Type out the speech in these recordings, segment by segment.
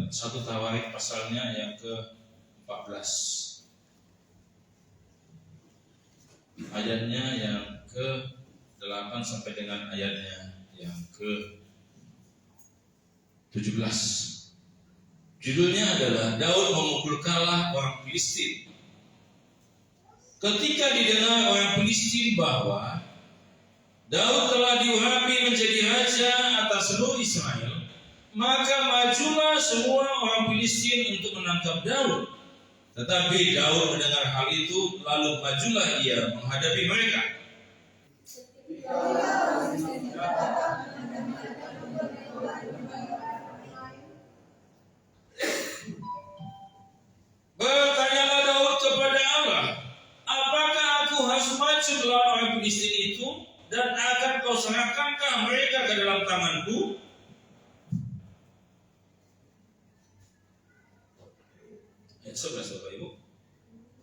1 Tawarik pasalnya yang ke-14. Ayatnya yang ke-8 sampai dengan ayatnya yang ke-17. Judulnya adalah Daud memukul kalah orang Filistin. Ketika didengar orang Filistin bahwa Daud telah diurapi menjadi raja atas seluruh Israel, maka majulah semua orang Filistin untuk menangkap Daud. Tetapi Daud mendengar hal itu, lalu majulah ia menghadapi mereka. Bertanyalah Daud kepada Allah, apakah aku harus maju melawan orang Filistin itu, dan akan kau serahkankah mereka ke dalam tanganku? Ayat 11 Bapak Ibu.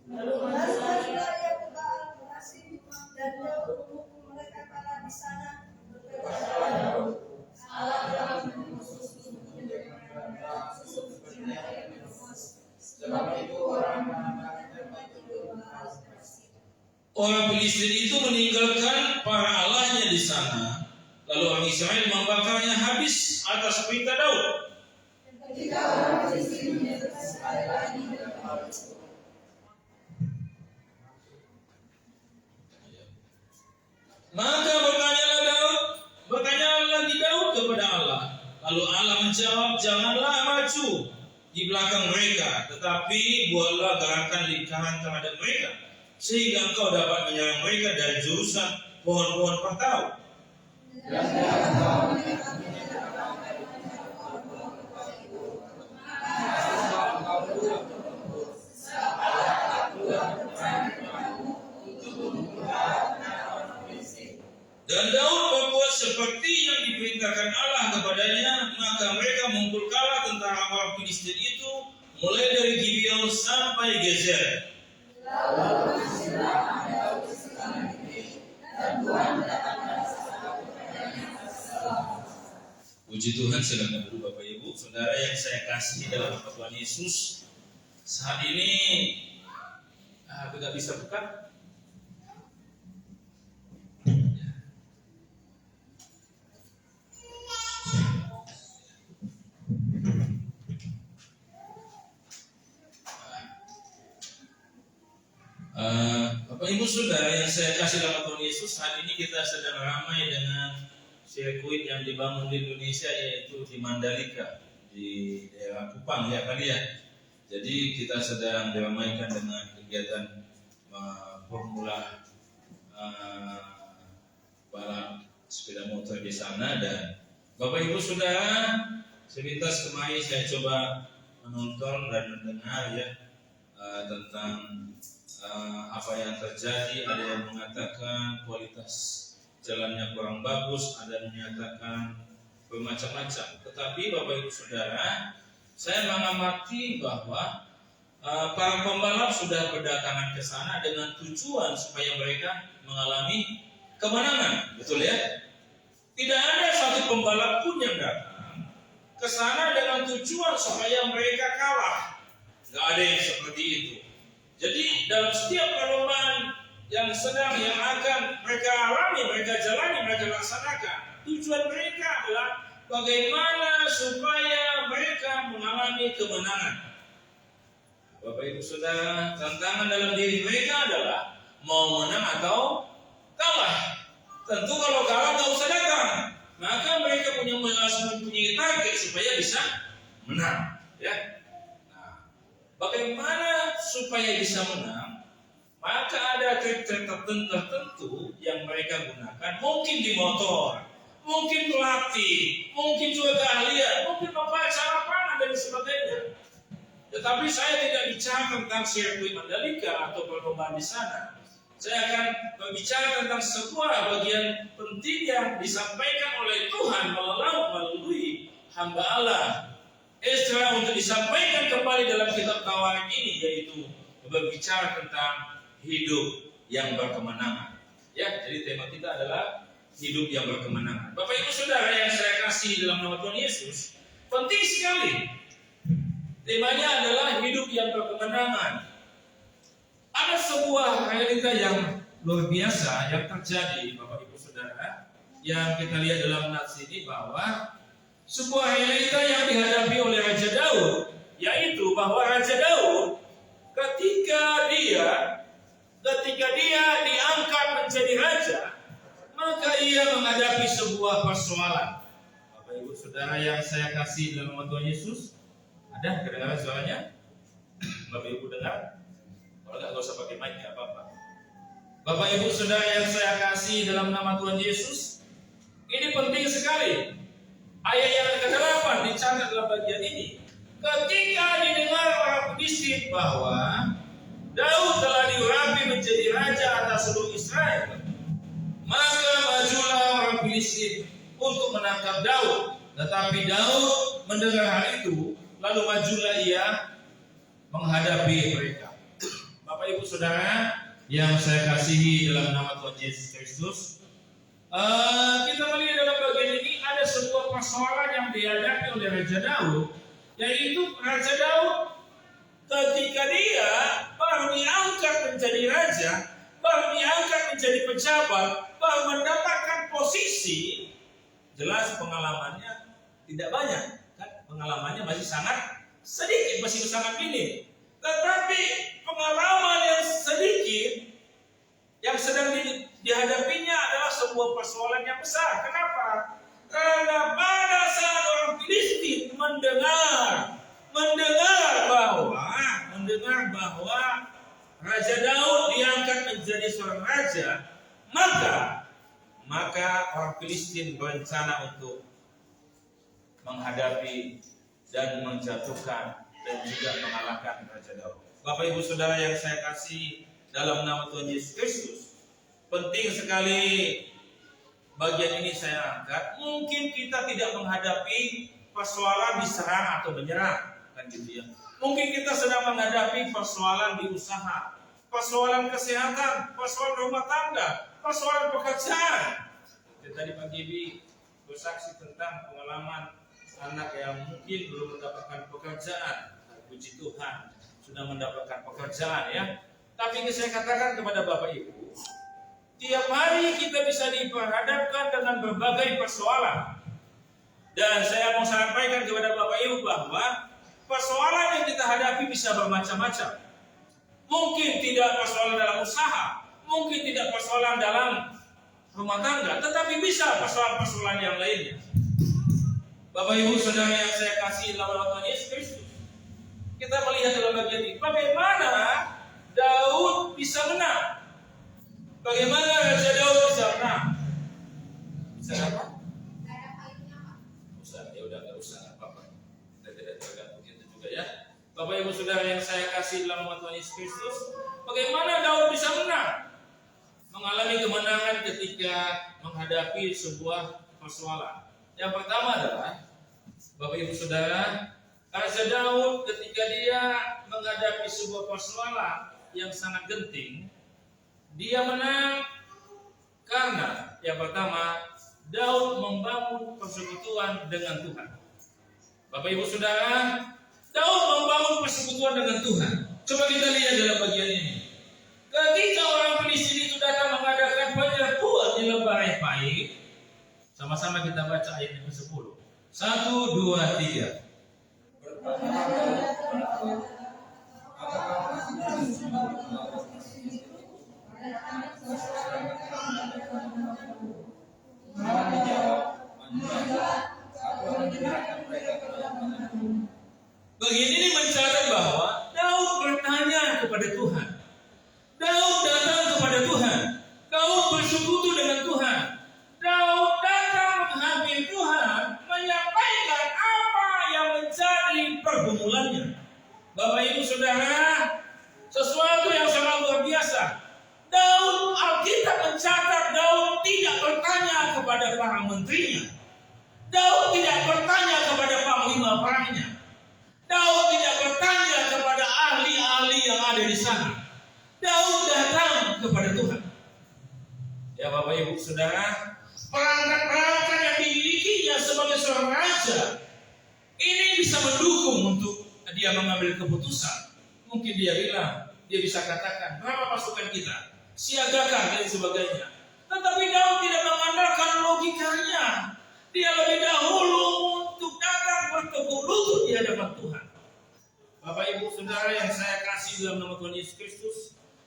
Lalu majulah ia ke Baal-Perasim, dan Daud memukul mereka kalah di sana. Berkatalah Daud, Allah telah memutusku menjadi sesungguhnya yang berkuasa. Sebab itu orang menamakan tempat itu Baal-Perasim. Orang Filistin itu meninggalkan para allahnya di sana, lalu orang Israel membakarnya habis atas perintah Daud. Ketika orang Filistin menyertai sekali lagi dalam hal itu, Maka bertanyalah lagi Daud kepada Allah. Lalu Allah menjawab, janganlah maju di belakang mereka, tetapi buatlah gerakan lingkaran terhadap mereka, sehingga engkau dapat menyerang mereka dari jurusan pohon-pohon partau. dan jangan kau mendekati dalam bangkai dengan pohon-pohon itu, maka kau keluar berebut, sebab Allah tak keluar berperang denganmu untuk membunuh orang Filistin. Dan Daud berbuat seperti yang diperintahkan Allah kepadanya, maka mereka memukul kalah tentara orang Filistin itu, mulai dari Gibeon sampai Gezer. Lalu masihlah Daud sekarang ini, dan Tuhan mendapatkan sesuatu kepadanya selama. Puji Tuhan, silakan dulu Bapak Ibu, saudara yang saya kasihi dalam nama Tuhan Yesus. Saat ini tidak bisa buka. Bapak Ibu saudara yang saya kasih dalam Tuhan Yesus, saat ini kita sedang ramai dengan sirkuit yang dibangun di Indonesia, yaitu di Mandalika, di daerah Kupang ya kali ya. Jadi kita sedang diramaikan dengan kegiatan formula balap sepeda motor di sana. Dan Bapak Ibu saudara, sepintas kemarin saya coba menonton dan mendengar ya tentang apa yang terjadi. Ada yang mengatakan kualitas jalannya kurang bagus, ada yang menyatakan bermacam-macam. Tetapi Bapak Ibu Saudara, saya mengamati bahwa para pembalap sudah berdatangan ke sana dengan tujuan supaya mereka mengalami kemenangan, betul ya? Tidak ada satu pembalap pun yang datang ke sana dengan tujuan supaya mereka kalah. Nggak ada yang seperti itu. Jadi dalam setiap perlombaan yang akan mereka alami, mereka jalani, mereka laksanakan, tujuan mereka adalah bagaimana supaya mereka mengalami kemenangan. Bapak Ibu Saudara, tantangan dalam diri mereka adalah mau menang atau kalah. Tentu kalau kalah nggak usah datang, maka mereka mempunyai target supaya bisa menang. Ya. Bagaimana supaya bisa menang? Maka ada trik-trik tertentu yang mereka gunakan. Mungkin di motor, mungkin pelatih, mungkin juga keahlian, mungkin membaca lapangan dan sebagainya. Tetapi saya tidak bicara tentang sirkuit Mandalika atau perlombaan di sana. Saya akan berbicara tentang sebuah bagian penting yang disampaikan oleh Tuhan melalui hamba Allah Ezra untuk disampaikan kembali dalam kitab Tawarik ini, yaitu berbicara tentang hidup yang berkemenangan. Ya, jadi tema kita adalah hidup yang berkemenangan. Bapak Ibu Saudara yang saya kasih dalam nama Tuhan Yesus, penting sekali Temanya adalah hidup yang berkemenangan. Ada sebuah realita yang luar biasa yang terjadi, Bapak Ibu Saudara, yang kita lihat dalam nats ini, bahwa sebuah realita yang dihadapi oleh Raja Daud, yaitu bahwa Raja Daud ketika dia diangkat menjadi raja, maka ia menghadapi sebuah persoalan. Bapak Ibu Saudara yang saya kasih dalam nama Tuhan Yesus, ada kedengaran suaranya? Bapak Ibu dengar? Kalau nggak usah pakai mic, nggak apa-apa. Bapak Ibu Saudara yang saya kasih dalam nama Tuhan Yesus, ini penting sekali. Ayat yang ke-8 dicatat dalam bagian ini. Ketika didengar orang Filistin bahwa Daud telah diurapi menjadi raja atas seluruh Israel, maka majulah orang Filistin untuk menangkap Daud. Tetapi Daud mendengar hal itu, lalu majulah ia menghadapi mereka. Bapak Ibu Saudara yang saya kasihi dalam nama Tuhan Yesus Kristus, kita melihat dalam bagian ini ada sebuah persoalan yang dihadapi oleh Raja Daud, yaitu Raja Daud ketika dia baru diangkat menjadi raja, baru diangkat menjadi pejabat, baru mendapatkan posisi, jelas pengalamannya tidak banyak, kan? Pengalamannya masih sangat sedikit, masih sangat minim. Tetapi pengalaman yang sedikit yang sedang dihadapinya adalah sebuah persoalan yang besar. Kenapa? Karena pada saat orang Filistin mendengar bahwa Raja Daud diangkat menjadi seorang raja, maka orang Filistin berencana untuk menghadapi dan menjatuhkan dan juga mengalahkan Raja Daud. Bapak Ibu Saudara yang saya kasih dalam nama Tuhan Yesus Kristus, penting sekali bagian ini saya angkat. Mungkin kita tidak menghadapi persoalan diserang atau menyerang, kan gitu ya. Mungkin kita sedang menghadapi persoalan di usaha, persoalan kesehatan, persoalan rumah tangga, persoalan pekerjaan. Tadi Pak Gibi bersaksi tentang pengalaman anak yang mungkin belum mendapatkan pekerjaan. Puji Tuhan sudah mendapatkan pekerjaan ya. Tapi ini saya katakan kepada Bapak Ibu, tiap hari kita bisa diperhadapkan dengan berbagai persoalan. Dan saya mau sampaikan kepada Bapak Ibu bahwa persoalan yang kita hadapi bisa bermacam-macam. Mungkin tidak persoalan dalam usaha, mungkin tidak persoalan dalam rumah tangga, tetapi bisa persoalan-persoalan yang lainnya. Bapak Ibu Saudara yang saya kasih dalam nama Tuhan Yesus Kristus, kita melihat dalam bagian ini bagaimana Daud bisa menang. Bagaimana Raja Daud bisa menang? Bisa apa? Usah, ya udah nggak usah apa-apa. Kita tidak tergantung itu juga ya. Bapak Ibu Saudara yang saya kasih dalam nama Tuhan Yesus Kristus, bagaimana Daud bisa menang? Mengalami kemenangan ketika menghadapi sebuah persoalan. Yang pertama adalah Bapak Ibu Saudara, Raja Daud ketika dia menghadapi sebuah persoalan yang sangat genting, dia menang karena yang pertama, Daud membangun persekutuan dengan Tuhan. Bapak Ibu Saudara, Daud membangun persekutuan dengan Tuhan. Coba kita lihat dalam bagian ini. Ketika orang Filistin itu datang mengadakan penyerbuan di lembah Refaim, sama-sama kita baca ayat yang ke-10. 1, 2, 3. Bagian ini mencatat bahwa Daud bertanya kepada Tuhan. Daud datang kepada Tuhan. Daud bersekutu dengan Tuhan. Daud datang menghampiri Tuhan, menyampaikan apa yang menjadi pergumulannya. Bapak Ibu Saudara, sesuatu yang sangat luar biasa. Daud, Alkitab mencatat Daud tidak bertanya kepada para menterinya. Daud tidak bertanya kepada panglima perangnya. Daud tidak bertanya kepada ahli-ahli yang ada di sana. Daud datang kepada Tuhan. Ya Bapak Ibu Saudara, perangkat-perangkat yang dimilikinya sebagai seorang raja ini bisa mendukung untuk dia mengambil keputusan, mungkin dia bilang, dia bisa katakan, berapa pasukan kita? Siagakan dan sebagainya. Tetapi Daud tidak mengandalkan logikanya. Dia lebih dahulu untuk datang bertekuk lutut di hadapan Tuhan. Bapak Ibu Saudara yang saya kasih dalam nama Tuhan Yesus Kristus,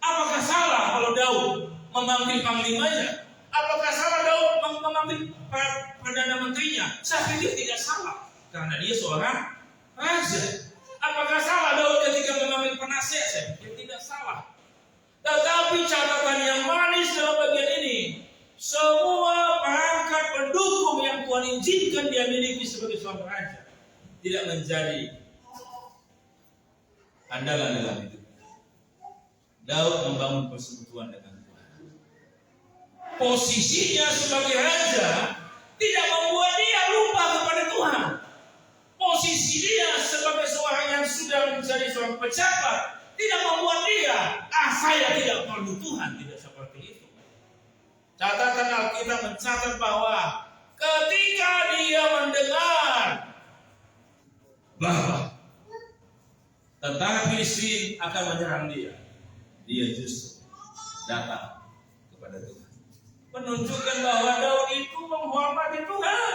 apakah salah kalau Daud memanggil panglimanya? Apakah salah Daud memanggil perdana menterinya? Saya pikir tidak salah, karena dia seorang raja. Apakah salah Daud ketika memanggil penasihat? Saya pikir tidak salah. Tetapi catatan yang manis dalam bagian ini, semua perangkat pendukung yang Tuhan izinkan dia miliki sebagai seorang raja tidak menjadi andalan dalam hidup. Daud membangun persekutuan dengan Tuhan. Posisinya sebagai raja tidak membuat dia lupa kepada Tuhan. Posisi dia sebagai seorang yang sudah menjadi seorang pejabat tidak membuat dia, saya tidak perlu Tuhan. Tidak seperti itu. Catatan Alkitab mencatat bahwa ketika dia mendengar bahwa tentara Filistin akan menyerang dia, dia justru datang kepada Tuhan. Menunjukkan bahwa Daud itu menghormati Tuhan.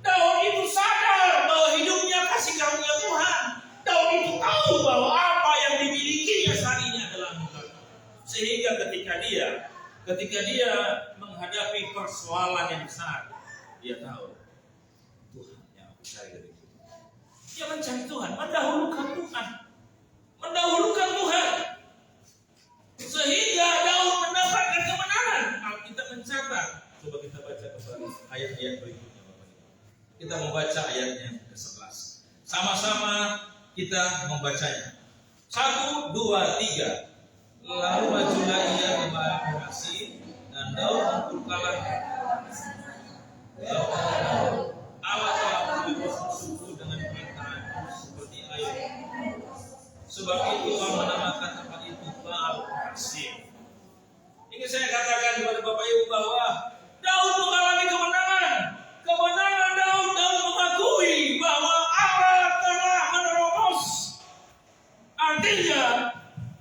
Daud itu sadar bahwa hidupnya kasih karunia Tuhan. Daud itu tahu bahwa apa yang dimilikinya saat ini adalah anugerah. Sehingga ketika dia menghadapi persoalan yang besar, dia tahu Tuhan yang aku cari dari Tuhan. Dia mencari Tuhan, mendahulukan Tuhan. Mendahulukan Tuhan. Sehingga Daud mendapatkan kemenangan. Alkitab mencatat. Coba kita baca kembali ayat-ayat berikutnya, Bapak Ibu. Kita membaca ayatnya ke-11. Sama-sama kita membacanya. 1, 2, 3. Lalu majulah ia ke Baal-Perasim dan Daud mengkumpulkan Allah telah memberi suku dengan perkataan seperti air. Sebab itu Allah menamakan tempat itu Baal-Perasim. Ini saya katakan kepada Bapak Ibu bahwa Daud mengalami kemenangan. Kemenangan Daud mengakui bahwa Allah telah menerobos. Artinya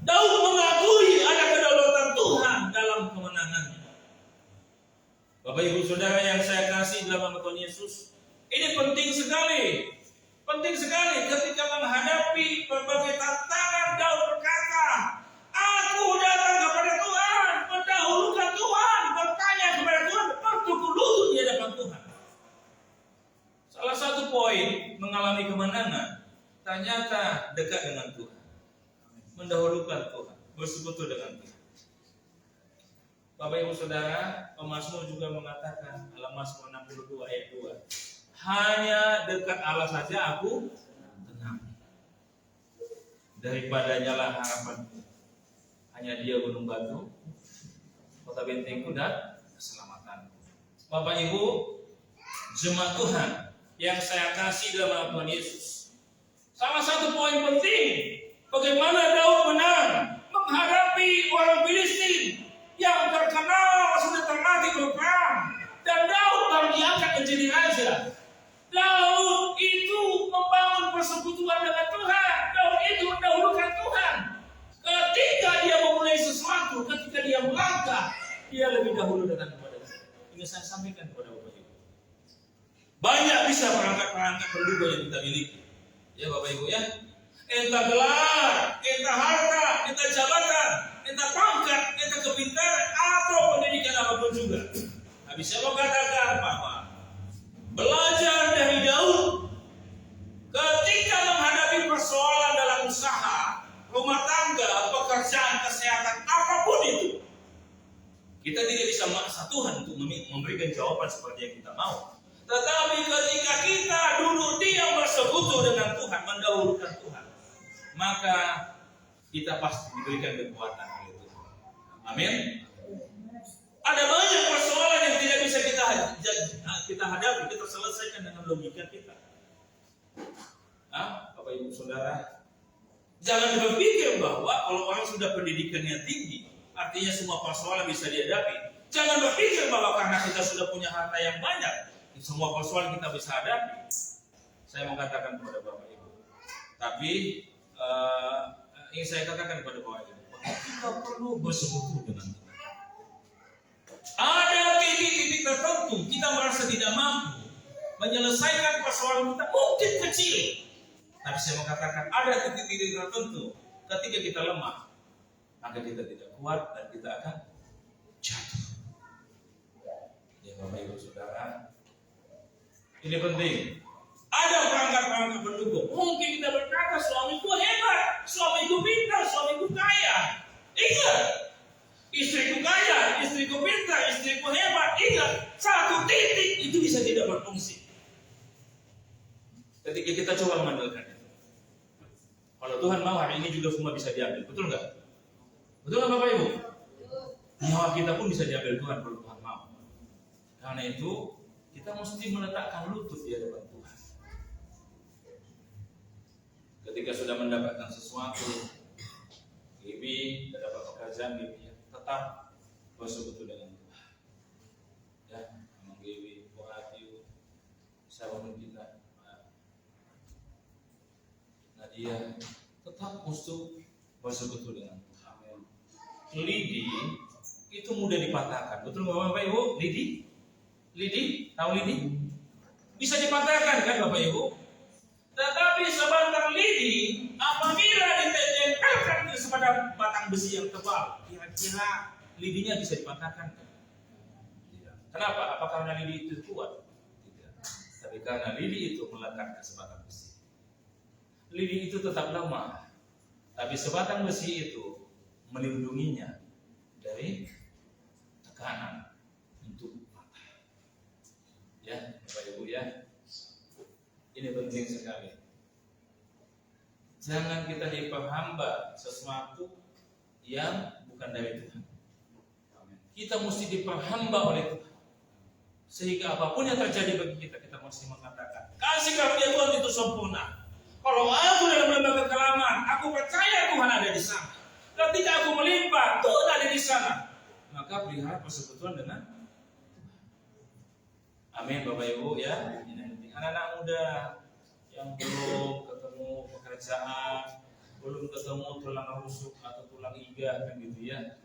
Daud mengakui ada kedaulatan Tuhan dalam kemenangannya. Bapak Ibu Saudara yang saya kasih dalam nama Tuhan Yesus, ini penting sekali. Penting sekali ketika menghadapi berbagai tantangan. Daud berkata, aku datang kepada Tuhan, mendahulukan Tuhan, bertanya kepada Tuhan, bertekuk lutut di hadapan Tuhan. Salah satu poin mengalami kemenangan, ternyata dekat dengan Tuhan, mendahulukan Tuhan, bersekutu dengan Tuhan. Bapak Ibu Saudara, pemazmur juga mengatakan dalam Mazmur 62 ayat 2, hanya dekat Allah saja aku tenang. Daripadanya lah harapanku. Hanya Dia gunung batu, kota bentengku dan keselamatanku. Bapak Ibu, jemaat Tuhan yang saya kasih dalam nama Tuhan Yesus, salah satu poin penting bagaimana Daud menang menghadapi orang Filistin yang terkenal sudah terlatih berperang, dan Daud baru diangkat menjadi raja. Daud itu membangun persekutuan dengan Tuhan. Daud itu mendahulukan Tuhan. Ketika dia memulai sesuatu, ketika dia melangkah, dia lebih dahulu dengan kepada Tuhan. Ini saya sampaikan kepada Bapak Ibu. Banyak bisa perangkat-perangkat pendukung yang kita miliki, ya Bapak Ibu ya. Entah gelar, entah harta, entah jabatan, entah pangkat, entah kepintaran, atau pendidikan apapun juga. Nah, bisa lo katakan bahwa belajar dari Daud ketika menghadapi persoalan dalam usaha, rumah tangga, pekerjaan, kesehatan, apapun itu, kita tidak bisa memaksa Tuhan untuk memberikan jawaban seperti yang kita mau. Tetapi ketika kita duduk diam bersekutu dengan Tuhan, mendahulukan Tuhan, maka kita pasti diberikan kekuatan oleh Tuhan. Amin. Ada banyak persoalan yang tidak bisa kita hadapi, kita selesaikan dengan logika kita. Bapak Ibu Saudara, jangan berpikir bahwa kalau orang sudah pendidikannya tinggi, artinya semua persoalan bisa dihadapi. Jangan berpikir bahwa karena kita sudah punya harta yang banyak, semua persoalan kita bisa hadapi. Saya mau katakan kepada Bapak Ibu, Tapi ingin saya katakan kepada Bapak Ibu, kita perlu bersekutu dengan Tuhan. Ada titik-titik tertentu kita merasa tidak mampu menyelesaikan persoalan kita, mungkin kecil. Tapi saya mau katakan ada titik-titik tertentu ketika kita lemah, maka kita tidak kuat dan kita akan jatuh. Ya Bapak Ibu Saudara, ini penting. Ada perangkat-perangkat pendukung. Mungkin kita berkata suamiku hebat, suamiku pintar, suamiku kaya. Ingat, istriku kaya, istriku pintar, istriku hebat. Ingat, satu titik itu bisa tidak berfungsi ketika kita coba mengandalkan itu. Kalau Tuhan mau, hari ini juga semua bisa diambil. Betul nggak? Betul nggak Bapak Ibu? Nyawa kita pun bisa diambil Tuhan kalau Tuhan mau. Karena itu kita mesti meletakkan lutut di hadapan Tuhan. Ketika sudah mendapatkan sesuatu, Bibi dapat pekerjaan, Bibi tetap bersekutu dengan Tuhan. Ya, memang Bibi, Boatiu, siapapun kita, Nadia, tetap mesti bersekutu dengan Tuhan. Lidi itu mudah dipatahkan, betul nggak Bapak Ibu? Lidi, tahu lidi? Bisa dipatahkan kan Bapak Ibu? Tetapi sebatang lidi apabila ditempelkan kepada batang besi yang tebal, kira-kira lidinya bisa dipatahkan? Tidak. Kenapa? Apa karena lidi itu kuat? Tidak. Tapi karena lidi itu melekat ke sebatang besi. Lidi itu tetap lemah, tapi sebatang besi itu melindunginya dari tekanan untuk patah. Ya, Bapak Ibu ya. Ini penting sekali. Jangan kita diperhamba sesuatu yang bukan dari Tuhan. Kita mesti diperhamba oleh Tuhan. Sehingga apapun yang terjadi bagi kita, kita mesti mengatakan, kasih karunia Tuhan itu sempurna. Kalau aku dalam lembah kekelaman, aku percaya Tuhan ada di sana. Ketika aku melimpah, Tuhan ada di sana. Maka pelihara persekutuan dengan Tuhan. Amin Bapak Ibu ya. Anak-anak muda yang belum ketemu pekerjaan, belum ketemu tulang rusuk atau tulang iga kan gitu ya.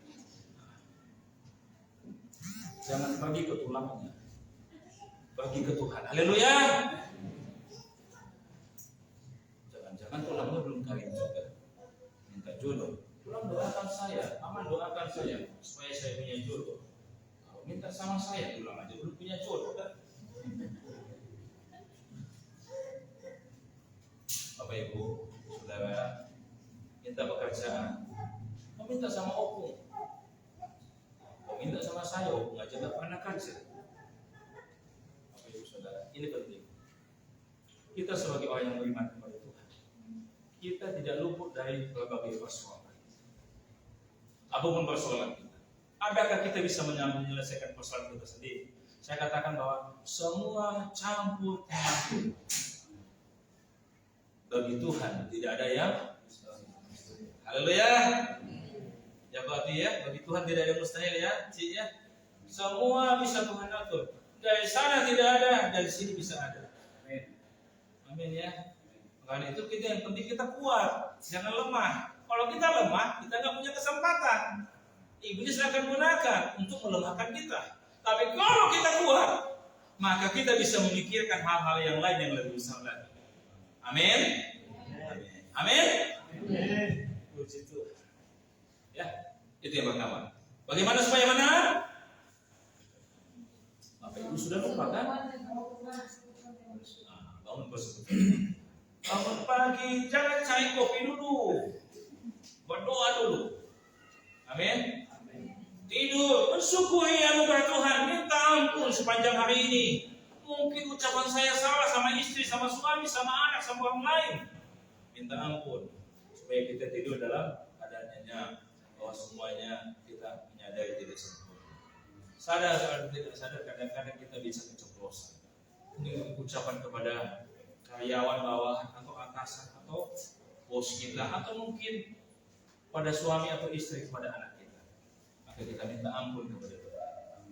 Jangan pergi ke tulangnya, pergi ke Tuhan. Haleluya. Jangan-jangan tulangnya belum kawin juga, minta jodoh. Tulang doakan saya, aman doakan saya supaya saya punya jodoh. Kalau minta sama saya tulang aja belum punya jodoh kan? Bapak Ibu, Saudara, minta pekerjaan, mau minta sama opung, mau minta sama saya, opung aja gak pernah kerja. Bapak Ibu Saudara, ini penting. Kita sebagai orang yang beriman kepada Tuhan, kita tidak luput dari berbagai persoalan. Apapun persoalan kita, adakah kita bisa menyelesaikan persoalan kita sendiri? Saya katakan bahwa semua campur tangan. Bagi Tuhan tidak ada yang mustahil. Haleluya. Ya berarti ya, bagi Tuhan tidak ada yang mustahil ya, Cik ya. Semua bisa Tuhan atur. Dari sana tidak ada, dari sini bisa ada. Amin. Amin ya. Karena itu kita yang penting kita kuat, jangan lemah. Kalau kita lemah, kita nggak punya kesempatan. Iblis akan gunakan untuk melemahkan kita. Tapi kalau kita kuat, maka kita bisa memikirkan hal-hal yang lain yang lebih besar lagi. Amin. Amin. Puji Tuhan. Ya, itu yang pertama. Bagaimana supaya menang? Bapak Ibu sudah lupa kan? Bangun bersekutu. Bangun pagi, jangan cari kopi dulu. Berdoa dulu. Amin. Tidur, bersyukuri anugerah Tuhan, minta ampun sepanjang hari ini. Mungkin ucapan saya salah sama istri, sama suami, sama anak, sama orang lain. Minta ampun supaya kita tidur dalam keadaannya bahwa semuanya kita menyadari tidak sempurna. Sadar atau tidak sadar, kadang-kadang kita bisa keceplosan. Ini ucapan kepada karyawan bawahan atau atasan atau bos kita atau mungkin pada suami atau istri kepada anak kita. Maka kita minta ampun kepada Tuhan.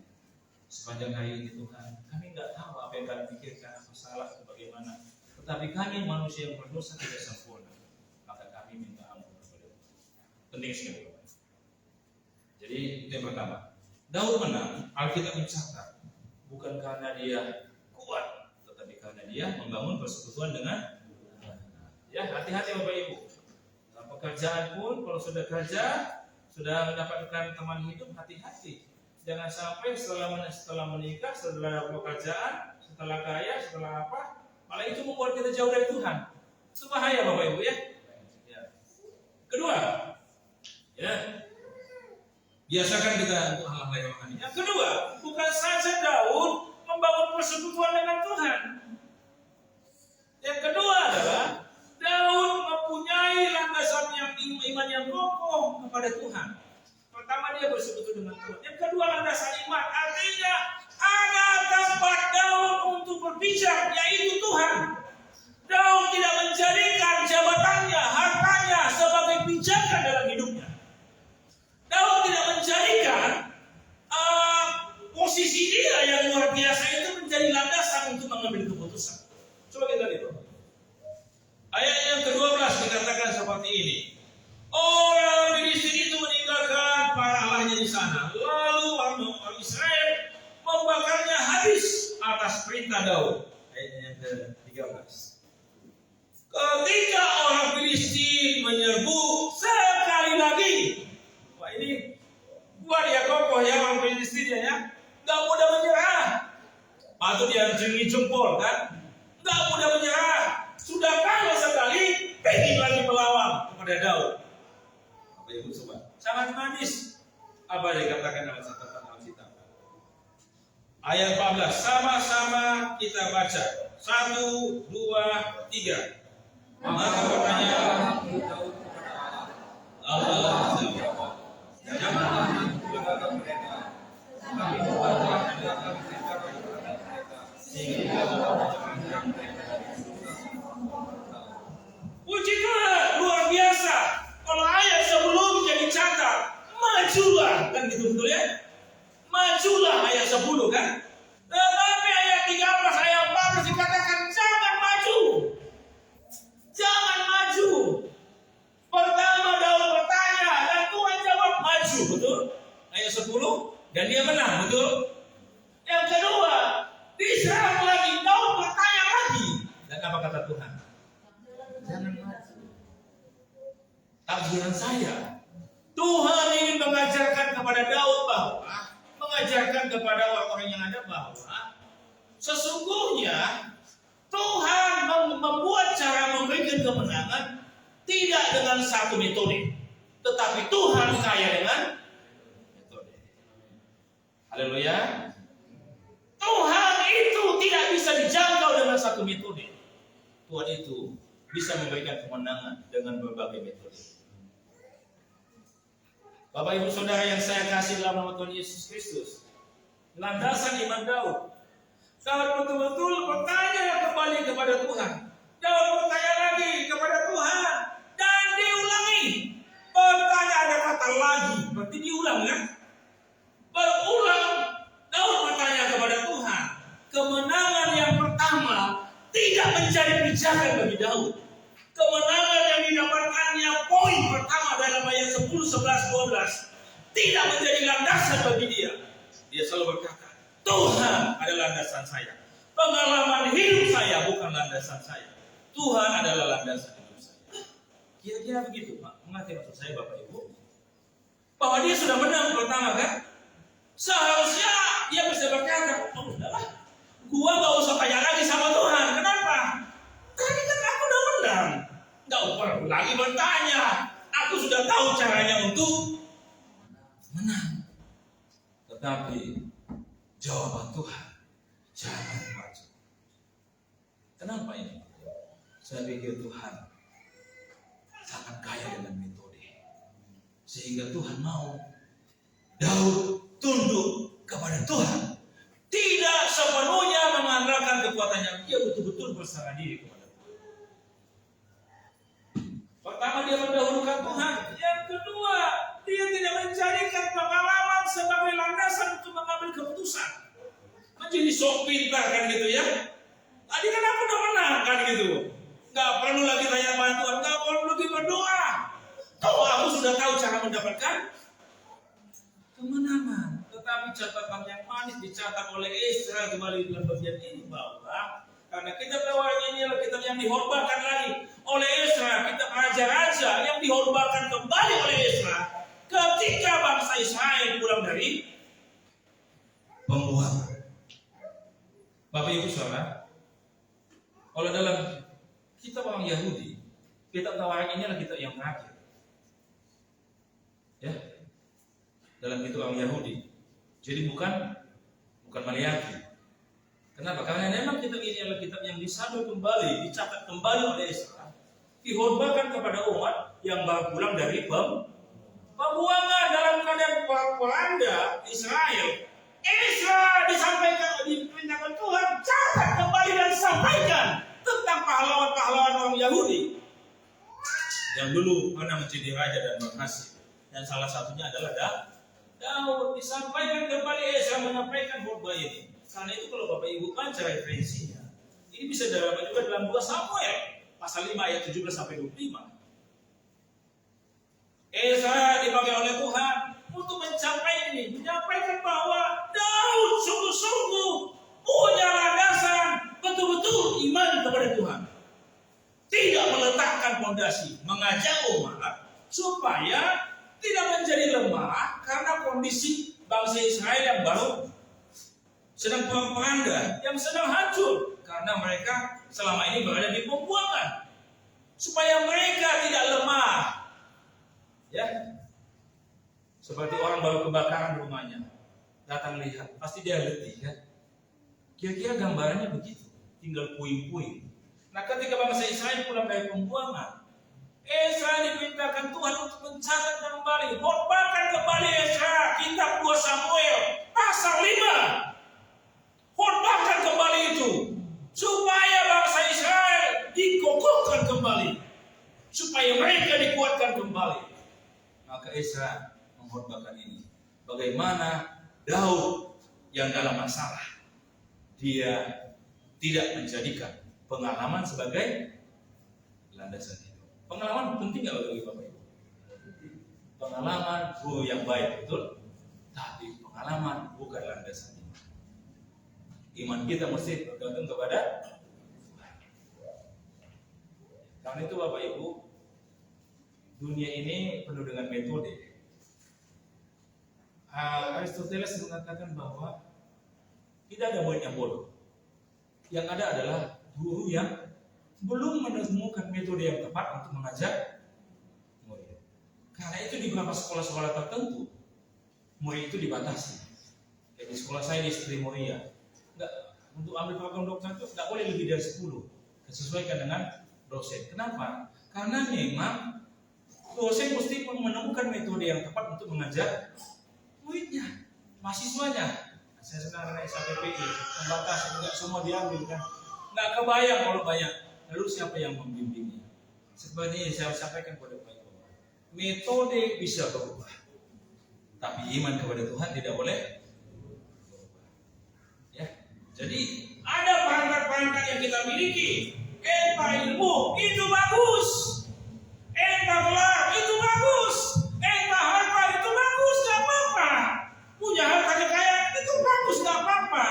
Sepanjang hari ini Tuhan, kami tidak tahu apa yang kami pikirkan, apa salah atau bagaimana. Tetapi kami manusia yang berdosa tidak sempurna. Penting sekali. Jadi itu yang pertama. Daud menang, Alkitab mencatat, bukan karena dia kuat, tetapi karena dia membangun persekutuan dengan Tuhan. Ya, hati-hati Bapak Ibu. Dalam pekerjaan pun, kalau sudah kerja, sudah mendapatkan teman hidup, hati-hati. Jangan sampai setelah menikah, setelah pekerjaan, setelah kaya, setelah apa, malah itu membuat kita jauh dari Tuhan. Itu bahaya Bapak Ibu ya. Kedua, ya, biasakan kita untuk hal-hal yang rohani. Yang kedua, bukan saja Daud membangun persekutuan dengan Tuhan. Yang kedua adalah Daud mempunyai landasan iman yang kokoh kepada Tuhan. Pertama dia bersekutu dengan Tuhan. Yang kedua landasan iman, artinya ada tempat Daud untuk berpijak, yaitu Tuhan. Daud tidak menjadikan jabatannya, hartanya sebagai pijakan dalam hidupnya. Daud tidak menjadikan posisi dia yang luar biasa itu menjadi landasan untuk mengambil keputusan. Coba kita lihat. Ayat yang ke-12 dikatakan seperti ini. Orang Filistin itu meninggalkan para allahnya di sana. Lalu orang Israel membakarnya habis atas perintah Daud. Ayat yang ke-13. Ketika orang Filistin menyerbu sekali lagi. Wah ini buat ya kokoh ya orang Filistin ya. Gak mudah menyerah. Patut dia jenggi jempol kan. Gak mudah menyerah. Sudah kalah sekali, pengen lagi melawan kepada Daud. Apa yang coba? Sangat manis. Apa yang dikatakan dalam catatan Alkitab? Ayat 14. Sama-sama kita baca. 1, 2, 3. Maka katanya Allah janganlah meninggalkan mereka, tapi meninggalkan mereka sehingga menjadikan mereka. Puji Tuhan, luar biasa. Kalau ayat sebelumnya dicatat, majulah, kan gitu betul ya? Majulah ayat 10 kan? Tetapi ayat 13, ayat 14 dikatakan jangan maju. Jangan maju. Pertama Daud bertanya dan Tuhan jawab maju, betul? Ayat 10 dan dia menang, betul? Yang kedua, diserang lagi, Daud bertanya lagi. Dan apa kata Tuhan? Jangan maju. Takbiran saya, Tuhan ingin mengajarkan kepada Daud bahwa mengajarkan kepada orang-orang yang ada bahwa sesungguhnya Tuhan membuat cara memberikan kemenangan tidak dengan satu metode, tetapi Tuhan kaya dengan metode. Haleluya. Tuhan itu tidak bisa dijangkau dengan satu metode. Tuhan itu bisa memberikan kemenangan dengan berbagai metode. Bapak Ibu Saudara yang saya kasih dalam nama Tuhan Yesus Kristus, landasan iman Daud. Daud betul-betul bertanya kembali kepada Tuhan. Daud bertanya lagi kepada Tuhan dan diulangi. Bertanya ada kata lagi, berarti diulang kan? Berulang Daud bertanya kepada Tuhan. Kemenangan yang pertama tidak menjadi pijakan bagi Daud. Kemenangan yang didapatkannya poin pertama dalam ayat 10, 11, 12 tidak menjadi landasan bagi dia. Dia selalu berkata, Tuhan adalah landasan saya. Pengalaman hidup saya bukan landasan saya. Tuhan adalah landasan hidup saya. Kira-kira begitu Pak. Mengerti maksud saya Bapak Ibu? Bahwa dia sudah menang pertama kan? Seharusnya dia bisa berkata, oh udahlah, gua gak usah tanya lagi sama Tuhan. Kenapa? Tadi kan aku udah menang. Gak perlu lagi bertanya. Aku sudah tahu caranya untuk menang. Tetapi jawaban Tuhan, jangan maju. Kenapa ini? Saya pikir Tuhan sangat kaya dengan metode. Sehingga Tuhan mau Daud tunduk kepada Tuhan. Tidak sepenuhnya mengandalkan kekuatannya. Dia betul-betul berserah diri kepada Tuhan. Pertama dia mendahulukan Tuhan. Yang kedua, dia tidak menjadikan pengalaman sebagai landasan untuk mengambil keputusan. Menjadi sok pintar kan gitu ya. Tadi kan aku udah menang kan gitu. Gak perlu lagi tanya sama Tuhan, gak perlu lagi berdoa. Tahu aku sudah tahu cara mendapatkan kemenangan. Tetapi catatan yang manis dicatat oleh Ezra kembali dalam bagian ini bahwa karena kita tahu ini adalah kitab yang dihormatkan lagi oleh Ezra, kitab raja-raja yang dihormatkan kembali oleh Ezra ketika bangsa Israel pulang dari pembuangan. Bapak Ibu Saudara, kalau dalam kitab orang Yahudi, kitab Tawarat ini adalah kitab yang terakhir. Ya, dalam kitab orang Yahudi. Jadi bukan Maleakhi. Kenapa? Karena memang kitab ini adalah kitab yang disambil kembali, dicatat kembali oleh Ezra, dihormatkan kepada umat yang baru pulang dari pembuangan dalam keadaan pelanda Israel. Ezra diperintahkan Tuhan catat kembali dan sampaikan tentang pahlawan-pahlawan orang Yahudi yang dulu pernah menjadi raja dan berhasil. Dan salah satunya adalah Daud. Disampaikan kembali Ezra menyampaikan khotbah ini. Karena itu kalau Bapak Ibu baca referensinya, ini bisa didapatkan juga dalam 2 Samuel pasal 5 ayat 17 sampai 25. Ezra dipakai oleh Tuhan untuk menyampaikan bahwa Daud sungguh-sungguh punya landasan betul-betul iman kepada Tuhan. Tidak meletakkan fondasi, mengajak umat supaya tidak menjadi lemah karena kondisi bangsa Israel yang baru sedang perang-peranda, yang sedang hancur karena mereka selama ini berada di pembuangan, supaya mereka tidak lemah. Ya, seperti orang baru kebakaran rumahnya, datang lihat, pasti dia letih kan? Kira-kira gambarannya begitu, tinggal puing-puing. Nah, ketika bangsa Israel pulang dari pembuangan, Ezra diperintahkan Tuhan untuk mencatat kembali, hormatkan kembali Ezra, kitab 2 Samuel pasal 5. Hormatkan kembali itu supaya bangsa Israel dikokohkan kembali, supaya mereka dikuatkan kembali. Maka Ezra menghormatkan ini. Bagaimana Daud yang dalam masalah, dia tidak menjadikan pengalaman sebagai landasan hidup. Pengalaman penting nggak bagi Bapak Ibu? Pengalaman guru yang baik, betul. Tapi pengalaman bukan landasan hidup. Iman kita mesti bergantung kepada Tuhan. Karena itu Bapak Ibu, dunia ini penuh dengan metode. Aristoteles mengatakan bahwa tidak ada murid yang bodoh. Yang ada adalah guru yang belum menemukan metode yang tepat untuk mengajar murid. Karena itu di beberapa sekolah-sekolah tertentu, murid itu dibatasi. Di sekolah saya di Sri Moria, untuk ambil program dokter itu tidak boleh lebih dari 10, disesuaikan dengan dosen. Kenapa? Karena memang dosen mesti menemukan metode yang tepat untuk mengajar muridnya, mahasiswanya. Saya sekarang naik SAPPI, membatasi, tidak semua diambil kan. Nggak kebayang kalau banyak. Lalu siapa yang membimbingnya? Seperti yang saya sampaikan kepada Pak Ibu, metode bisa berubah, tapi iman kepada Tuhan tidak boleh berubah. Ya, jadi ada perangkat-perangkat yang kita miliki. Entah ilmu itu bagus, entah gelar itu bagus, entah harta itu bagus, nggak apa-apa. Punya harta kekayaan itu bagus, nggak apa-apa.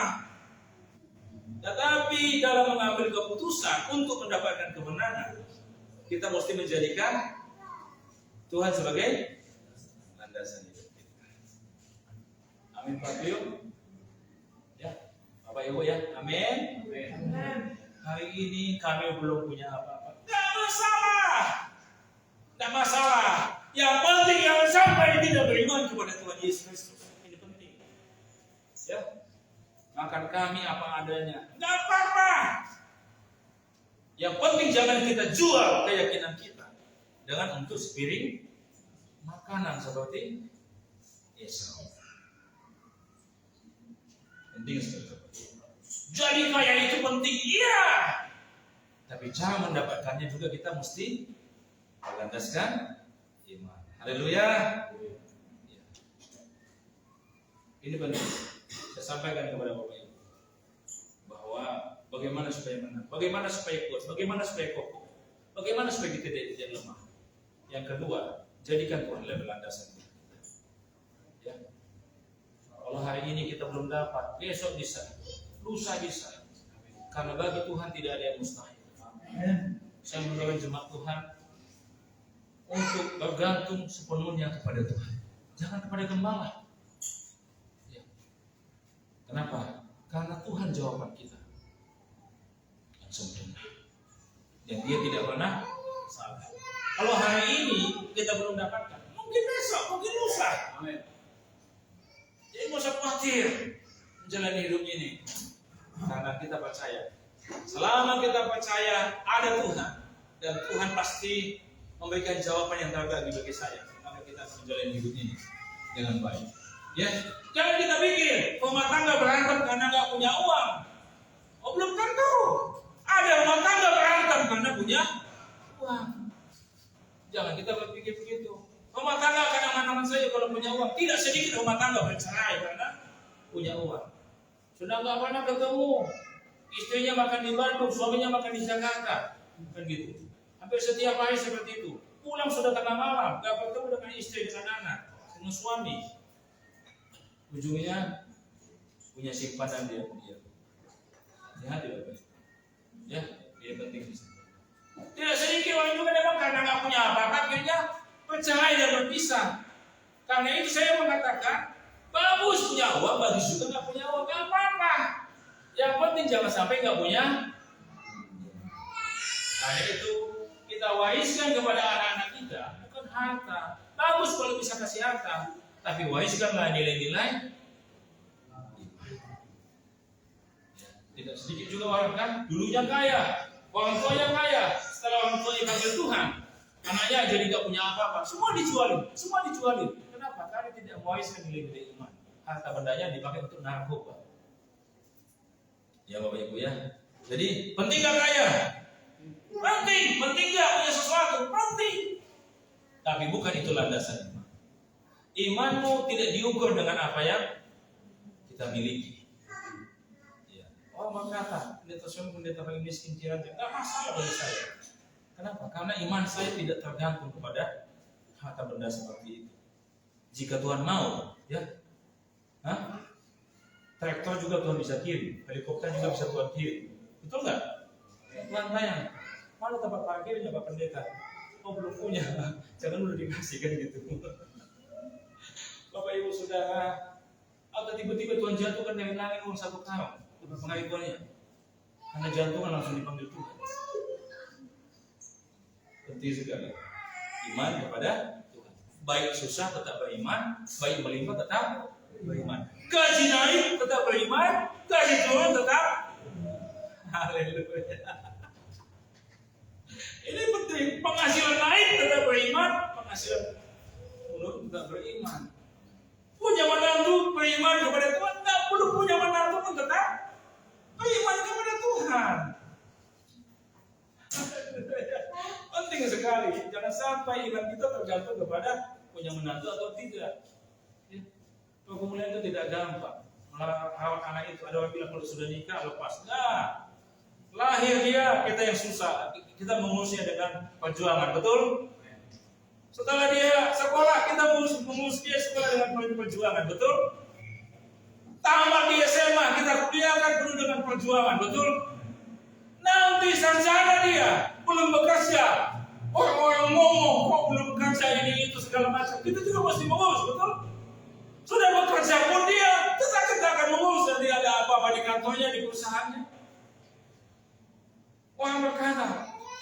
Tetapi dalam mengambil keputusan untuk mendapatkan kemenangan, kita mesti menjadikan Tuhan sebagai landasan hidup kita. Amin Pak Tio. Ya, Bapak Ibu ya, amin. Amin. Hari ini kami belum punya apa-apa. Tidak masalah. Tidak masalah. Yang penting jangan sampai tidak beriman kepada Tuhan Yesus Kristus. Ini penting. Ya. Makan kami apa adanya, nggak apa-apa. Yang penting jangan kita jual keyakinan kita dengan untuk sepiring makanan seperti Esau. Penting sekali. Jadi kaya itu penting, iya. Tapi cara mendapatkannya juga kita mesti berlandaskan iman. Haleluya. Ini penting. Saya sampaikan kepada Bapak Ibu bahwa bagaimana supaya menang, bagaimana supaya kuat, bagaimana supaya kokoh, bagaimana supaya kita tidak lemah. Yang kedua, Jadikan Tuhan level landasan kita. Ya. Kalau hari ini kita belum dapat, besok bisa, lusa bisa. Karena bagi Tuhan tidak ada yang mustahil. Saya mendoakan jemaat Tuhan untuk bergantung sepenuhnya kepada Tuhan. Jangan kepada gembala. Ya. Kenapa? Karena Tuhan jawaban kita yang sempurna. Dan Dia tidak pernah salah. Kalau hari ini kita belum dapatkan, mungkin besok, mungkin lusa. Amin. Jadi nggak usah khawatir menjalani hidup ini, karena kita percaya. Selama kita percaya ada Tuhan, dan Tuhan pasti memberikan jawaban yang terbaik bagi saya. Maka kita akan menjalani hidup ini dengan baik. Ya, jangan kita pikir rumah tangga berantem karena nggak punya uang. Oh, belum tentu. Ada rumah tangga berantem karena punya uang. Jangan kita berpikir begitu. Rumah tangga karena anak-anak saya kalau punya uang. Tidak sedikit rumah tangga bercerai karena punya uang. Sudah nggak pernah ketemu. Istrinya makan di Bandung, suaminya makan di Jakarta. Kan gitu. Hampir setiap hari seperti itu. Pulang sudah tengah malam, nggak bertemu dengan istri, dengan anak, dengan suami. Ujungnya punya simpanan dia. Hati-hati Bapak. Ya, dia penting di sini. Tidak sedikit orang juga memang karena nggak punya apa-apa, akhirnya bercerai dan berpisah. Karena itu saya mengatakan, bagus punya uang, bagus juga nggak punya uang, nggak apa-apa. Yang penting jangan sampai nggak punya. Karena itu kita wariskan kepada anak-anak kita, bukan harta. Bagus kalau bisa kasih harta, tapi wariskanlah nilai-nilai. Tidak sedikit juga orang kan dulunya kaya, orang tuanya kaya, setelah orang tuanya panggil Tuhan, anaknya jadi nggak punya apa-apa, semua dijualin. Kenapa? Karena tidak mewariskan nilai-nilai iman. Harta bendanya dipakai untuk narkoba. Ya Bapak Ibu ya. Jadi penting nggak kaya? Penting nggak punya sesuatu? Penting. Tapi bukan itu landasan iman. Imanmu tidak diukur dengan apa yang kita miliki. Orang berkata, pendeta sombong, pendeta paling miskin Ciranjang, tidak masalah bagi saya. Kenapa? Karena iman saya tidak tergantung kepada harta benda seperti itu. Jika Tuhan mau, ya, traktor juga Tuhan bisa kirim, helikopter juga bisa Tuhan kirim, betul nggak? Tuhan tanya, mana tempat parkirnya Pak Pendeta? Oh belum punya, jangan udah dikasih kan gitu. Bapak Ibu Saudara, atau tiba-tiba Tuhan jatuhkan dari langit uang 1 karung. Itu pengaribannya. Karena jantungan langsung dipanggil Tuhan. Penting sekali. Iman kepada Tuhan. Baik susah tetap beriman, baik melimpah tetap beriman. Gaji naik tetap beriman, gaji turun tetap. Haleluya. Ini penting. Penghasilan naik tetap beriman, penghasilan turun tetap beriman. Punya menantu beriman kepada Tuhan, tak perlu punya menantu pun tetap beriman kepada Tuhan. Penting sekali. Jangan sampai iman kita tergantung kepada punya menantu atau tidak. Pergumulan itu tidak gampang. Merawat anak itu, ada orang bilang kalau sudah nikah lepas. Nah, lahir dia kita yang susah. Kita mengurusnya dengan perjuangan, betul? Setelah dia sekolah, kita mengurus dia sekolah dengan perjuangan, betul? Tamat di SMA, kita kuliahkan penuh dengan perjuangan, betul? Nanti sarjana dia belum bekerja, orang-orang ngomong kok belum bekerja ini itu segala macam, kita juga mesti mengurus, betul? Sudah bekerja pun dia tetap kita akan mengurus. Nanti ada apa-apa di kantornya, di perusahaannya. Orang berkata,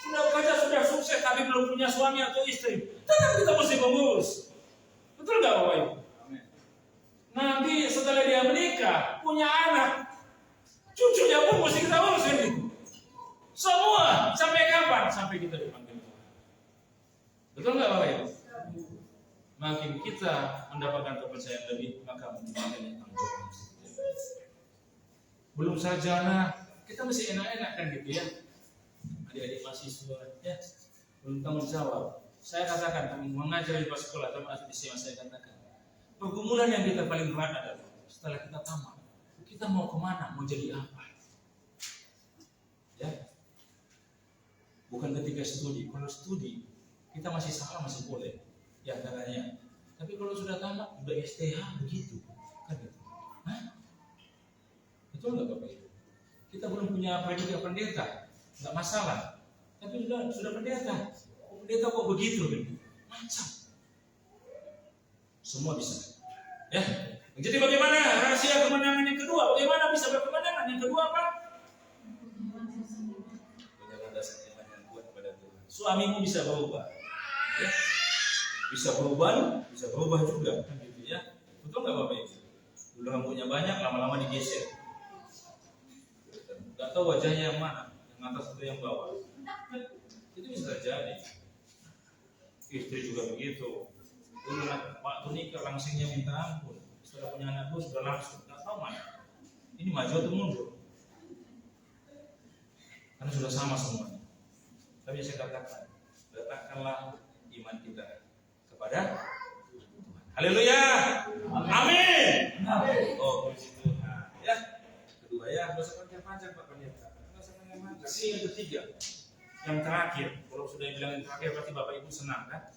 sudah bekerja, sudah sukses, tapi belum punya suami atau istri, tetap kita mesti mengurus, betul nggak Bapak Ibu? Nanti setelah dia menikah, punya anak, cucunya pun mesti kita urus ini. Semua, sampai kapan? Sampai kita dipanggil Tuhan. Betul nggak Bapak Ibu? Makin kita mendapatkan kepercayaan lebih, maka makin tanggung jawab. Belum sarjana, kita mesti enak-enak kan gitu ya. Adik-adik mahasiswa, ya, belum tanggung jawab. Saya katakan, mengajar di sekolah, termasuk di SMA, saya katakan, pergumulan yang kita paling berat adalah setelah kita tamat, kita mau kemana, mau jadi apa? Ya, bukan ketika studi. Kalau studi, kita masih salah, masih boleh. Ya katanya. Tapi kalau sudah tamat, udah STH begitu, kan gitu. Hah? Betul nggak Bapak Ibu? Kita belum punya predikat pendeta, nggak masalah. Tapi sudah pendeta, pendeta kok begitu gitu? Macam. Semua bisa. Ya. Jadi bagaimana rahasia kemenangan yang kedua? Bagaimana bisa berkemenangan? Yang kedua apa? Punya landasan iman yang kuat pada Tuhan. Suamimu bisa berubah. Ya. Bisa berubah juga, kan gitu ya. Betul nggak Bapak Ibu? Dulu rambutnya banyak, lama-lama digeser. Nggak tahu wajahnya yang mana, yang atas atau yang bawah. Itu bisa terjadi. Istri juga begitu. Dulu waktu nikah langsingnya minta ampun. Setelah punya anak sudah langsung, nggak tahu mana. Ini maju atau mundur? Karena sudah sama semuanya. Tapi saya katakan, letakkanlah iman kita kepada Tuhan. Haleluya. Amin. Oh, puji Tuhan. Ya. Kedua ya, nggak usah panjang Pak Pendeta. Nggak usah panjang. Ini yang ketiga. Yang terakhir. Kalau sudah bilang yang terakhir berarti Bapak Ibu senang kan?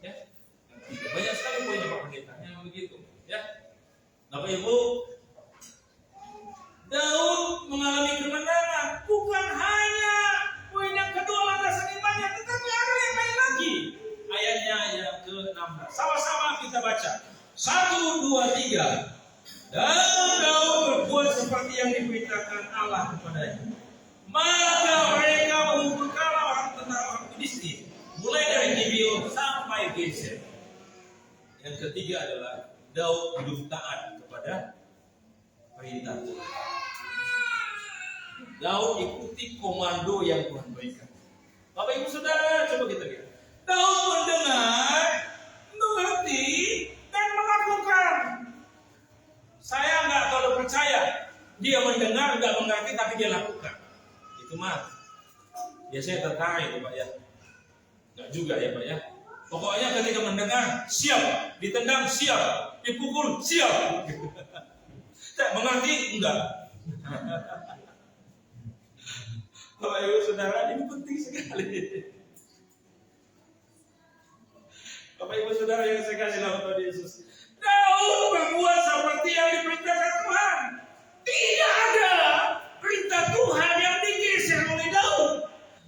Ya. Yang ketiga. Banyak sekali poinnya Pak Pendeta. Yang begitu. Ya. Bapak Ibu, Daud mengalami kemenangan bukan hanya poin yang kedua landasan imannya, tetapi ada yang lain lagi. Ayatnya yang ke-16. Sama-sama kita baca. 1, 2, 3. Dan Daud berbuat seperti yang diberitakan Allah kepadanya. Maka mereka memukul orang tentara Filistin, mulai dari Gibeon sampai Geser. Yang ketiga adalah Daud hidup taat kepada perintah Tuhan. Daud ikuti komando yang Tuhan berikan. Bapak Ibu Saudara, coba kita lihat. Daud mendengar, mengerti, dan melakukan. Saya nggak terlalu percaya dia mendengar, nggak mengerti, tapi dia lakukan. Itu mah. Biasanya tertarik, Pak ya. Nggak juga ya, Pak ya. Pokoknya ketika mendengar, siap. Ditendang, siap. Dipukul, siap. Tak mengerti, enggak. Bapak Ibu Saudara, ini penting sekali. Bapak Ibu Saudara yang saya kasih dalam Tuhan Yesus. Daud berbuat seperti yang diperintahkan Tuhan. Tidak ada perintah Tuhan yang digeser oleh Daud.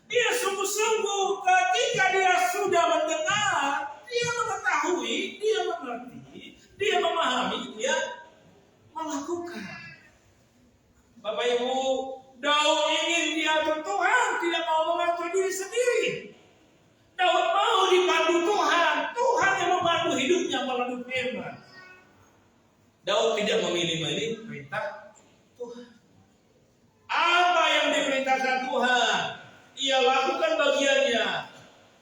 Dia sungguh-sungguh ketika dia sudah mendengar, dia mengetahui, dia mengerti, dia memahami, dia melakukan. Bapak Ibu, Daud ingin diatur Tuhan, tidak mau mengatur diri sendiri. Daud mau dipandu Tuhan, Tuhan yang memandu hidupnya melalui firman. Daud tidak memilih-milih perintah Tuhan. Apa yang diperintahkan Tuhan, ia lakukan bagiannya.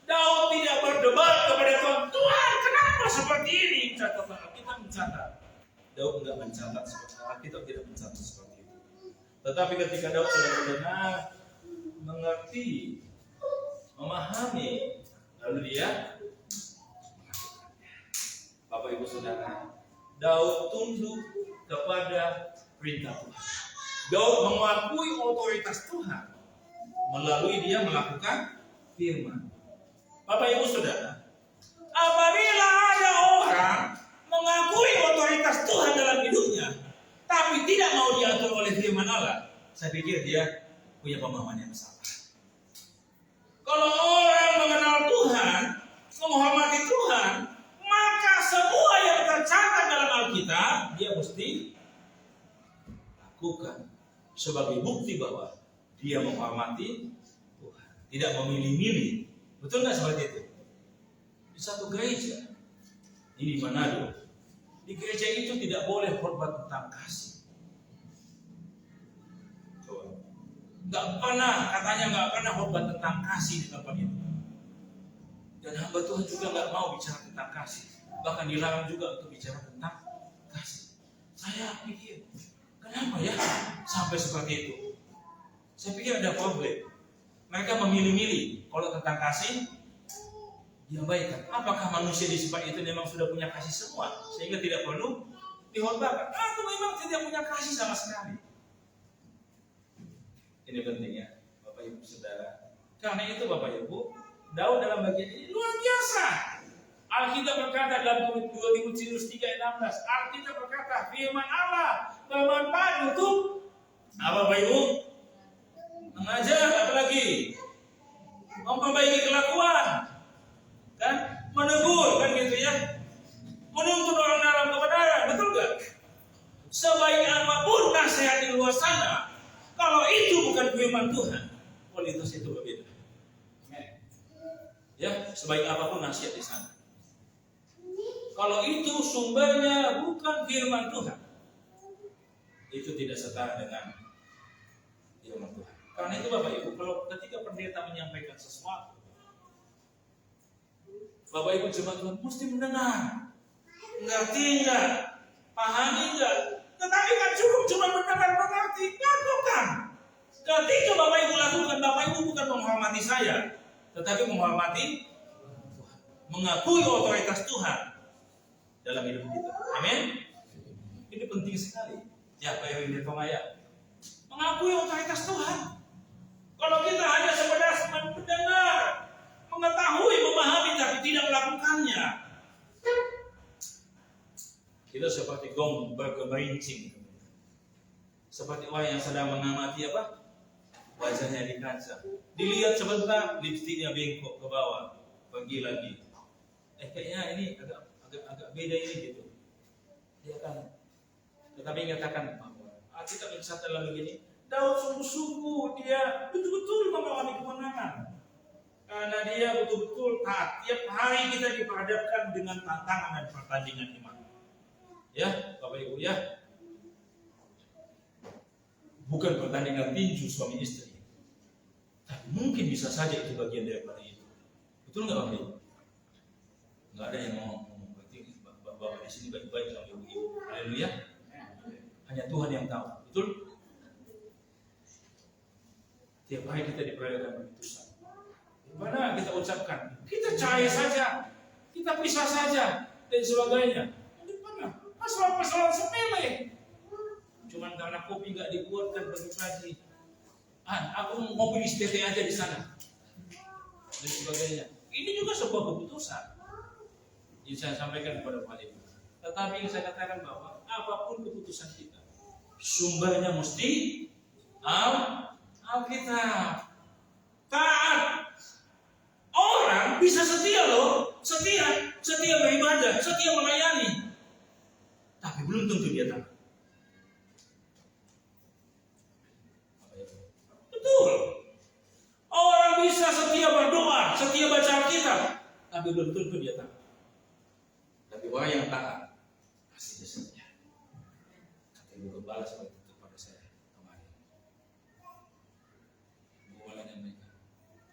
Daud tidak berdebat kepada Tuhan. Tuhan, kenapa seperti ini? Catatan kita mencatat. Daud tidak mencatat seperti itu. Kita tidak mencatat seperti itu. Tetapi ketika Daud sudah mendengar, mengerti, memahami, lalu dia Bapak Ibu Saudara, Daud tunduk kepada perintah Tuhan. Daud mengakui otoritas Tuhan melalui dia melakukan firman. Bapak Ibu Saudara, apabila ada orang mengakui otoritas Tuhan dalam hidupnya, tapi tidak mau diatur oleh firman Allah, saya pikir dia punya pemahaman yang salah. Kalau orang mengenal Tuhan, menghormati Tuhan, maka semua yang tercatat dalam Alkitab dia mesti lakukan sebagai bukti bahwa dia menghormati Tuhan, tidak memilih-milih. Betul nggak seperti itu? Di satu gereja, ini di Manado, di gereja itu tidak boleh khotbah tentang kasih. Coba, katanya nggak pernah khotbah tentang kasih di tempat itu. Dan hamba Tuhan juga nggak mau bicara tentang kasih, bahkan dilarang juga untuk bicara tentang kasih. Saya pikir, kenapa ya sampai seperti itu? Saya pikir ada problem. Mereka memilih-milih kalau tentang kasih diabaikan. Apakah manusia di sifat itu memang sudah punya kasih semua sehingga tidak perlu dihormatkan? Atau memang tidak punya kasih sama sekali? Ini pentingnya Bapak Ibu Saudara. Karena itu Bapak Ibu, Daud dalam bagian ini luar biasa. Alkitab berkata dalam 2 Timotius 3:16, Alkitab berkata firman Allah bermanfaat untuk apa Bapak Ibu? Mengajar, apalagi memperbaiki kelakuan, kan? Menegur, kan gitu ya? Menuntun orang dalam kebenaran, betul gak? Sebaik apapun nasihat di luar sana, kalau itu bukan firman Tuhan, kualitas itu berbeda. Ya, sebaik apapun nasihat di sana, kalau itu sumbernya bukan firman Tuhan, itu tidak setara dengan firman Tuhan. Karena itu Bapak Ibu, kalau ketika pendeta menyampaikan sesuatu, Bapak Ibu jemaat Tuhan mesti mendengar, ngerti enggak, pahami enggak. Tetapi kan cukup cuma mendengar mengerti, lakukan. Ketika Bapak Ibu lakukan, Bapak Ibu bukan menghormati saya, tetapi menghormati Tuhan, mengakui otoritas Tuhan dalam hidup kita. Amin. Ini penting sekali. Ya, Pak Yowin Pengaya, mengakui otoritas Tuhan. Kalau kita hanya sekedar mendengar, mengetahui, memahami, tapi tidak melakukannya, kita seperti gong bergerincing, seperti orang yang sedang mengamati apa? Wajahnya di kaca. Dilihat sebentar, lipstiknya bengkok ke bawah, pergi lagi. Kayaknya ini agak beda ini gitu. Dia akan, tetapi ingatkan bahwa kita mencatat dalam begini, Daud sungguh-sungguh dia betul-betul mengalami kemenangan. Karena dia betul-betul taat. Tiap hari kita diperhadapkan dengan tantangan dan pertandingan iman. Ya, Bapak Ibu ya. Bukan pertandingan tinju suami istri. Tapi mungkin bisa saja itu bagian daripada itu. Betul nggak Bapak Ibu? Nggak ada yang mau berarti Bapak di sini baik-baik sama Ibu. Haleluya. Hanya Tuhan yang tahu. Betul? Tiap hari kita diperhadapkan keputusan. Mana kita ucapkan, kita cair saja, kita pisah saja, dan sebagainya. Masalah-masalah sepele. Cuman karena kopi nggak dibuatkan pagi-pagi, aku mau beli STT aja di sana, dan sebagainya. Ini juga sebuah keputusan yang saya sampaikan kepada Pak Ibu. Tetapi yang saya katakan bahwa apapun keputusan kita, sumbernya mesti Alkitab. Taat. Orang bisa setia loh, setia beribadah, setia melayani, tapi belum tentu dia taat. Betul. Orang bisa setia berdoa, setia baca Alkitab, tapi belum tentu dia taat. Tapi orang yang taat pasti dia setia. Kata Ibu Gembala seperti itu kepada saya kemarin. Bukannya mereka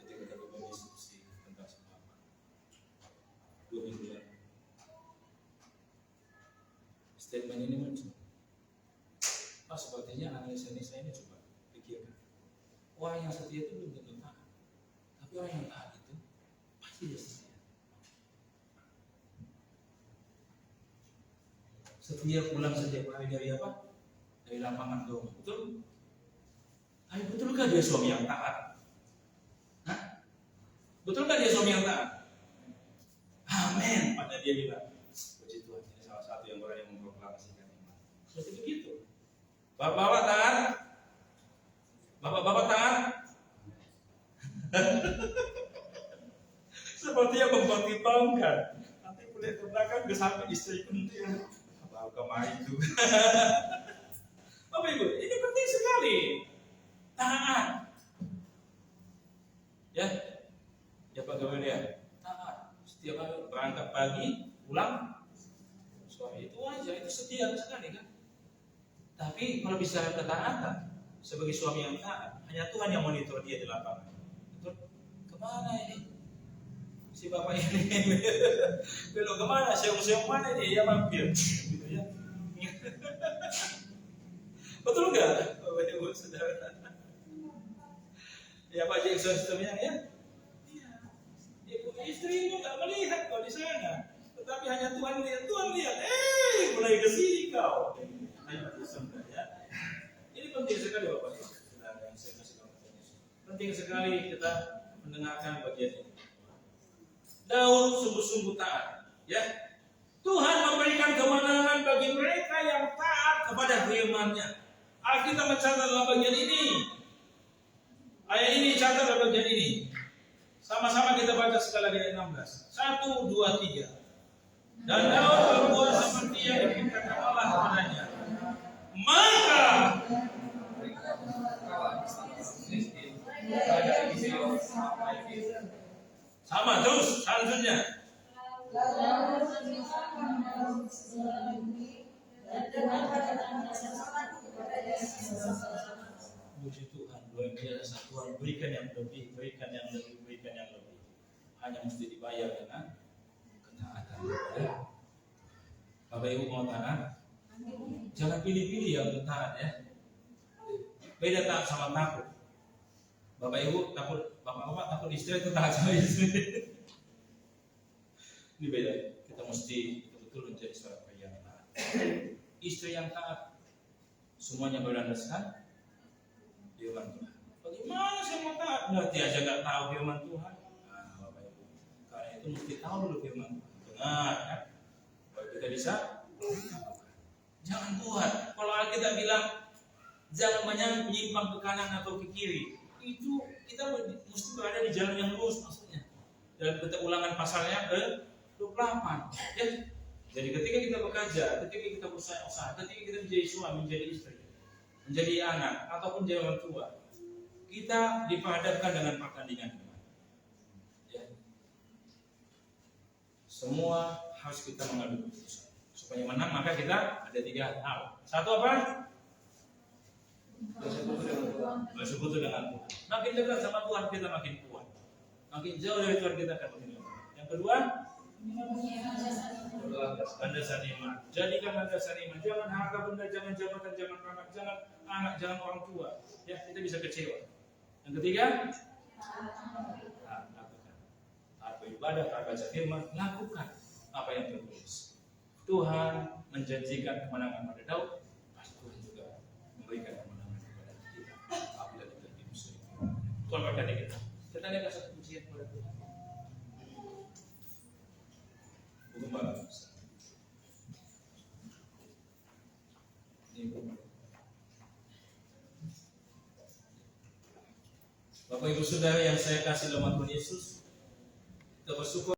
ketika kita berdiskusi tentang sebuah 2 minggu lalu, statement ini muncul. Sepertinya analisa saya ini coba pikirkan. Orang yang setia itu belum tentu taat, tapi orang yang taat itu pasti dia setia. Setia pulang setiap hari dari apa? Dari lapangan doa. Betul? Tapi betulkah dia suami yang taat? Hah? Betulkah dia suami yang taat? Amin. Pada dia bilang, puji Tuhan, ini salah satu yang berani memproklamasikan iman. Seperti begitu. Bapak-bapak taat? Bapak-bapak taat? Seperti yang mempertimbangkan. Nanti kuliah ke belakang ke samping istri penting. Bapak kemarin itu. Bapak Ibu, ini penting sekali. Taat. Ya, Pak Gawin ya. Taat. Setiap hari berangkat pagi, pulang. Suami itu aja, itu setia sekali kan. Tapi kalau bicara ketaatan, sebagai suami yang taat, hanya Tuhan yang monitor dia di lapangan. Betul? Kemana ini? Si bapak ini belok kemana? Seong-seong mana ini? Ya mampir. Gitu ya. Betul nggak? Bapak Ibu Saudara. Ya Pak Jek sistemnya ya. Ibu istri itu nggak melihat kau di sana, tetapi hanya Tuhan lihat. Tuhan lihat. Mulai ke sini kau. Ya. Ini penting sekali Bapak Ibu. Penting sekali kita mendengarkan bagian ini. Daud sungguh-sungguh taat. Ya, Tuhan memberikan kemenangan bagi mereka yang taat kepada firman-Nya. Alkitab mencatat dalam bagian ini. Ayat ini catat dalam bagian ini. Sama-sama kita baca sekali lagi ayat 16. 1, 2, 3. Dan Daud berbuat seperti yang diperintahkan Allah kepadanya. Maka sama terus selanjutnya. Puji Tuhan, luar biasa. Tuhan berikan yang lebih, berikan yang lebih, berikan yang lebih. Hanya mesti dibayar dengan ketaatan. Bapak Ibu mau taat? Jangan pilih-pilih yang untuk taat ya. Beda taat sama takut. Bapak Ibu takut, bapak-bapak takut istri itu taat sama istri. Ini beda. Kita mesti betul-betul menjadi seorang pria yang taat. Istri yang taat semuanya berlandaskan firman Tuhan. Bagaimana saya mau taat? Berarti aja nggak tahu firman Tuhan. Nah, Bapak Ibu, karena itu mesti tahu dulu firman Tuhan. Dengar kan? Baru kita bisa lakukan. Jangan buat. Kalau Alkitab bilang jangan menyimpang ke kanan atau ke kiri, itu kita mesti berada di jalan yang lurus maksudnya. Dan kita ulangan pasalnya ke 28. Ya. Jadi ketika kita bekerja, ketika kita berusaha, ketika kita menjadi suami, menjadi istri, menjadi anak ataupun jadi orang tua, kita diperhadapkan dengan pertandingan iman. Ya. Semua harus kita mengambil keputusan. Supaya menang maka kita ada 3 hal. Satu apa? Bersekutu dengan Tuhan. Makin dekat sama Tuhan kita makin kuat. Makin jauh dari Tuhan kita akan makin kuat. Yang kedua, landasan iman. Jadikan landasan iman. Jangan harta benda, jangan jabatan, jangan pangkat, jangan anak, jangan orang tua. Ya, kita bisa kecewa. Yang ketiga, lakukan. Taat beribadah, taat baca firman, lakukan apa yang tertulis. Tuhan menjanjikan kemenangan pada Daud, pasti Tuhan juga memberikan kemenangan kepada kita apabila kita hidup sendiri. Tuhan berkati kita. Kita lihat satu pujian kepada Tuhan. Bukan bagus. Bapak Ibu Saudara yang saya kasih dalam Tuhan Yesus, kita bersyukur